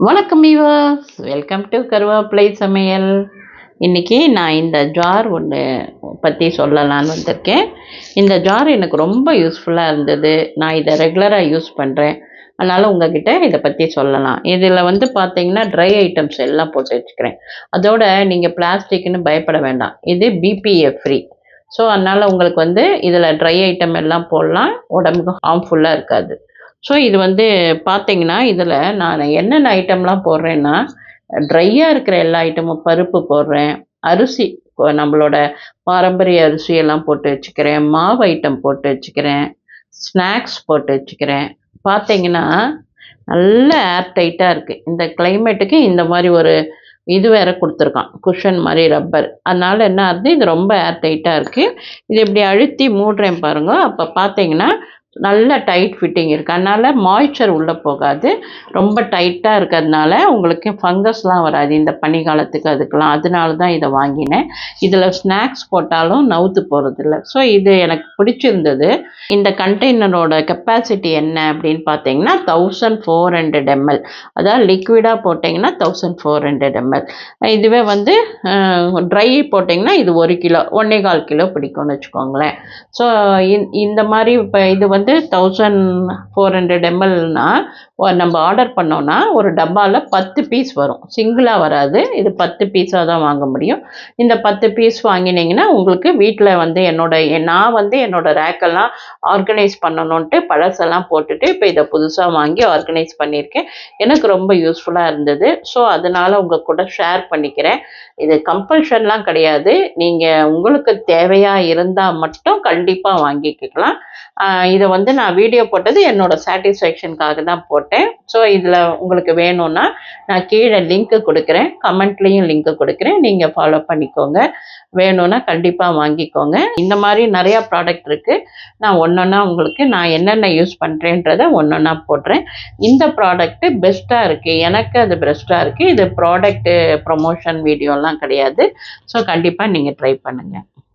வணக்கம் viewers, welcome to கருவேப்பிலை சமையல். இன்றைக்கி நான் இந்த ஜார் ஒன்று பற்றி சொல்லலான்னு வந்திருக்கேன். இந்த ஜார் எனக்கு ரொம்ப யூஸ்ஃபுல்லாக இருந்தது. நான் இதை ரெகுலராக யூஸ் பண்ணுறேன். அதனால் உங்ககிட்ட இதை பற்றி சொல்லலாம். இதில் பார்த்தீங்கன்னா ட்ரை ஐட்டம்ஸ் எல்லாம் போட்டு வச்சுக்கிறேன். அதோட நீங்கள் பிளாஸ்டிக்னு பயப்பட வேண்டாம். இது பிபிஏ ஃப்ரீ. ஸோ அதனால் உங்களுக்கு இதில் ட்ரை ஐட்டம் எல்லாம் போடலாம், உடம்புக்கு ஹார்ம்ஃபுல்லாக இருக்காது. ஸோ இது பார்த்தீங்கன்னா இதில் நான் என்னென்ன ஐட்டம்லாம் போடுறேன்னா, ட்ரையாக இருக்கிற எல்லா ஐட்டமும் பருப்பு போடுறேன், அரிசி நம்மளோட பாரம்பரிய அரிசியெல்லாம் போட்டு வச்சுக்கிறேன், மாவு ஐட்டம் போட்டு வச்சுக்கிறேன், ஸ்நாக்ஸ் போட்டு வச்சுக்கிறேன். பார்த்தீங்கன்னா நல்ல ஏர் டைட்டாக இருக்குது. இந்த கிளைமேட்டுக்கு இந்த மாதிரி ஒரு இது வேறு கொடுத்துருக்கான், குஷன் மாதிரி ரப்பர். அதனால் என்ன ஆகுது, இது ரொம்ப ஏர் டைட்டாக இருக்குது. இது இப்படி அழுத்தி மூடுறேன் பாருங்கள். அப்போ பார்த்தீங்கன்னா நல்ல டைட் ஃபிட்டிங் இருக்குது. அதனால் மாய்ச்சர் உள்ளே போகாது. ரொம்ப டைட்டாக இருக்கிறதுனால உங்களுக்கு ஃபங்கஸ்லாம் வராது இந்த பனிக்காலத்துக்கு அதுக்கெலாம். அதனால தான் இதை வாங்கினேன். இதில் ஸ்நாக்ஸ் போட்டாலும் நவுத்து போகிறதில்ல. ஸோ இது எனக்கு பிடிச்சிருந்தது. இந்த கண்டெய்னரோட கெப்பாசிட்டி என்ன அப்படின்னு பார்த்தீங்கன்னா 1400 ml. அதாவது லிக்விடாக போட்டிங்கன்னா 1400 ml. இதுவே ட்ரை போட்டிங்கன்னா இது 1 கிலோ 1.25 கிலோ பிடிக்கும்னு வச்சுக்கோங்களேன். ஸோ இந்த மாதிரி இப்போ இது 1400 mlனா நம்ம ஆர்டர் பண்ணோன்னா ஒரு டப்பாவில் 10 பீஸ் வரும். சிங்கிளாக வராது. இது 10 பீஸாக தான் வாங்க முடியும். இந்த 10 பீஸ் வாங்கினீங்கன்னா உங்களுக்கு வீட்டில் நான் என்னோட ரேக்கெல்லாம் ஆர்கனைஸ் பண்ணணுன்ட்டு பழசெல்லாம் போட்டுட்டு இப்போ இதை புதுசாக வாங்கி ஆர்கனைஸ் பண்ணியிருக்கேன். எனக்கு ரொம்ப யூஸ்ஃபுல்லாக இருந்தது. ஸோ அதனால் உங்கள் கூட ஷேர் பண்ணிக்கிறேன். இது கம்பல்ஷன்லாம் கிடையாது. நீங்கள் உங்களுக்கு தேவையாக இருந்தால் மட்டும் கண்டிப்பாக வாங்கிக்கலாம். இதை நான் வீடியோ போட்டது என்னோட சாட்டிஸ்ஃபேக்ஷனுக்காக தான் போட்டேன். ஸோ இதில் உங்களுக்கு வேணும்னா நான் கீழே லிங்க்கு கொடுக்குறேன், கமெண்ட்லேயும் லிங்க்கு கொடுக்குறேன். நீங்கள் ஃபாலோ பண்ணிக்கோங்க. வேணும்னா கண்டிப்பாக வாங்கிக்கோங்க. இந்த மாதிரி நிறையா ப்ராடக்ட் இருக்குது. நான் ஒன்றொன்னா உங்களுக்கு நான் என்னென்ன யூஸ் பண்ணுறேன்றதை ஒன்றொன்னா போடுறேன். இந்த ப்ராடக்ட்டு பெஸ்ட்டாக இருக்குது. எனக்கு அது பெஸ்ட்டாக இருக்குது. இது ப்ராடக்ட்டு ப்ரொமோஷன் வீடியோலாம் கிடையாது. ஸோ கண்டிப்பாக நீங்கள் ட்ரை பண்ணுங்கள்.